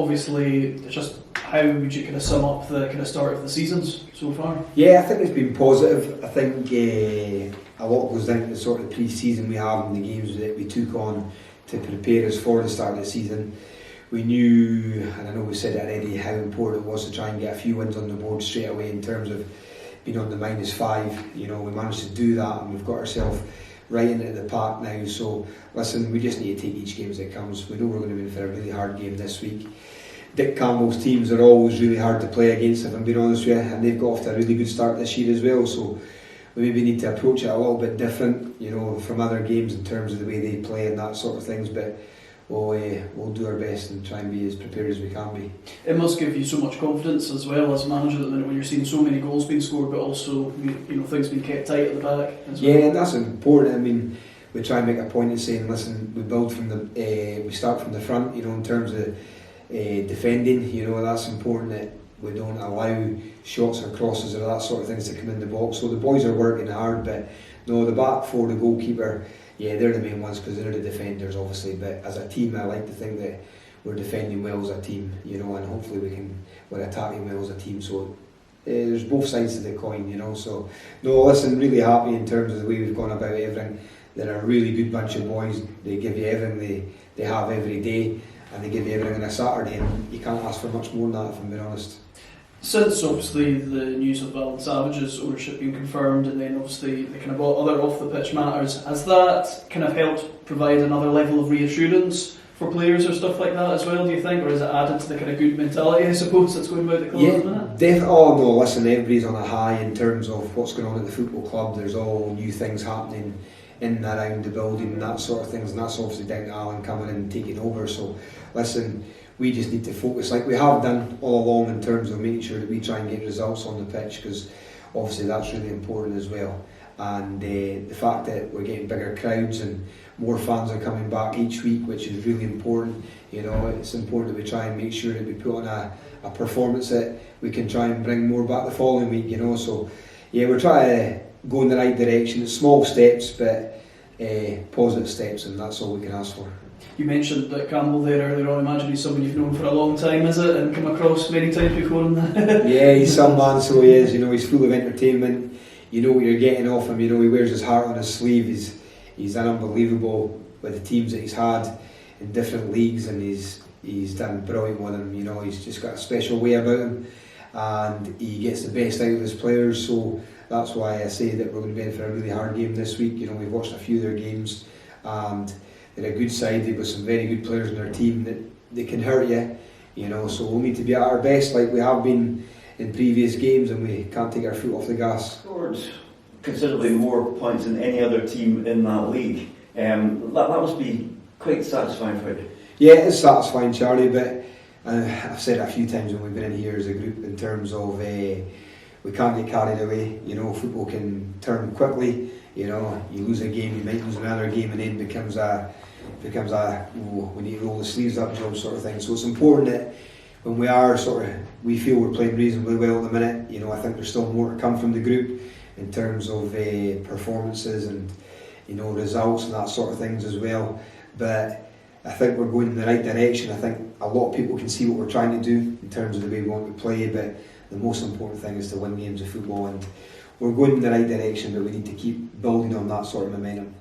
Obviously, just how would you kind of sum up the kind of start of the seasons so far? Yeah, I think it's been positive. I think a lot goes into the sort of pre-season we have and the games that we took on to prepare us for the start of the season. We knew, and I know we said it already, how important it was to try and get a few wins on the board straight away in terms of being on the -5. You know, we managed to do that and we've got ourselves right into the park now. So listen, we just need to take each game as it comes. We know we're going to be in for a really hard game this week. Dick Campbell's teams are always really hard to play against, if I'm being honest with you, and they've got off to a really good start this year as well. So we maybe need to approach it a little bit different, you know, from other games in terms of the way they play and that sort of things. But we'll do our best and try and be as prepared as we can be. It must give you so much confidence as well as manager at the minute when you're seeing so many goals being scored, but also things being kept tight at the back as well. Yeah, and that's important. I mean, we try and make a point of saying, listen, we build from we start from the front. You know, in terms of defending, you know, that's important that we don't allow shots or crosses or that sort of things to come in the box. So the boys are working hard, but no, the back four, the goalkeeper, yeah, they're the main ones because they're the defenders, obviously. But as a team, I like to think that we're defending well as a team, you know, and hopefully we're attacking well as a team. So there's both sides to the coin, you know. So no, listen, really happy in terms of the way we've gone about everything. They're a really good bunch of boys. They give you everything they have every day, and they give you everything on a Saturday, and you can't ask for much more than that, if I'm being honest. Since obviously the news of Alan Savage's ownership being confirmed, and then obviously the kind of other off the pitch matters, has that kind of helped provide another level of reassurance for players or stuff like that as well, do you think, or has it added to the kind of good mentality, I suppose, that's going about the club at the minute? Definitely. Oh no, listen, everybody's on a high in terms of what's going on at the football club. There's all new things happening in and around the building and that sort of things, and that's obviously down to Alan coming in and taking over. So listen, we just need to focus like we have done all along in terms of making sure that we try and get results on the pitch, because obviously that's really important as well. And the fact that we're getting bigger crowds and more fans are coming back each week, which is really important. You know, it's important that we try and make sure that we put on a performance that we can try and bring more back the following week, you know. So yeah, we're trying to go in the right direction. It's small steps, but positive steps, and that's all we can ask for. You mentioned that Campbell there earlier on. I imagine he's someone you've known for a long time, is it? And come across many times before him. Yeah, he's some man, so he is. You know, he's full of entertainment. You know what you're getting off him. You know, he wears his heart on his sleeve. He's done unbelievable with the teams that he's had in different leagues, and he's done brilliant with them. You know, he's just got a special way about him, and he gets the best out of his players. So that's why I say that we're going to be in for a really hard game this week. You know, we've watched a few of their games, and they're a good side. They've got some very good players in their team that they can hurt you. You know, so we'll need to be at our best like we have been in previous games, and we can't take our foot off the gas. Scored considerably more points than any other team in that league. That must be quite satisfying for you. Yeah, it's satisfying, Charlie, but I've said it a few times when we've been in here as a group in terms of we can't get carried away. You know, football can turn quickly. You know, you lose a game, you might lose another game, and then it becomes a we need to roll the sleeves up job sort of thing. So it's important that when we feel we're playing reasonably well at the minute. You know, I think there's still more to come from the group in terms of performances and, you know, results and that sort of things as well. But I think we're going in the right direction. I think a lot of people can see what we're trying to do in terms of the way we want to play, but the most important thing is to win games of football, and we're going in the right direction, but we need to keep building on that sort of momentum.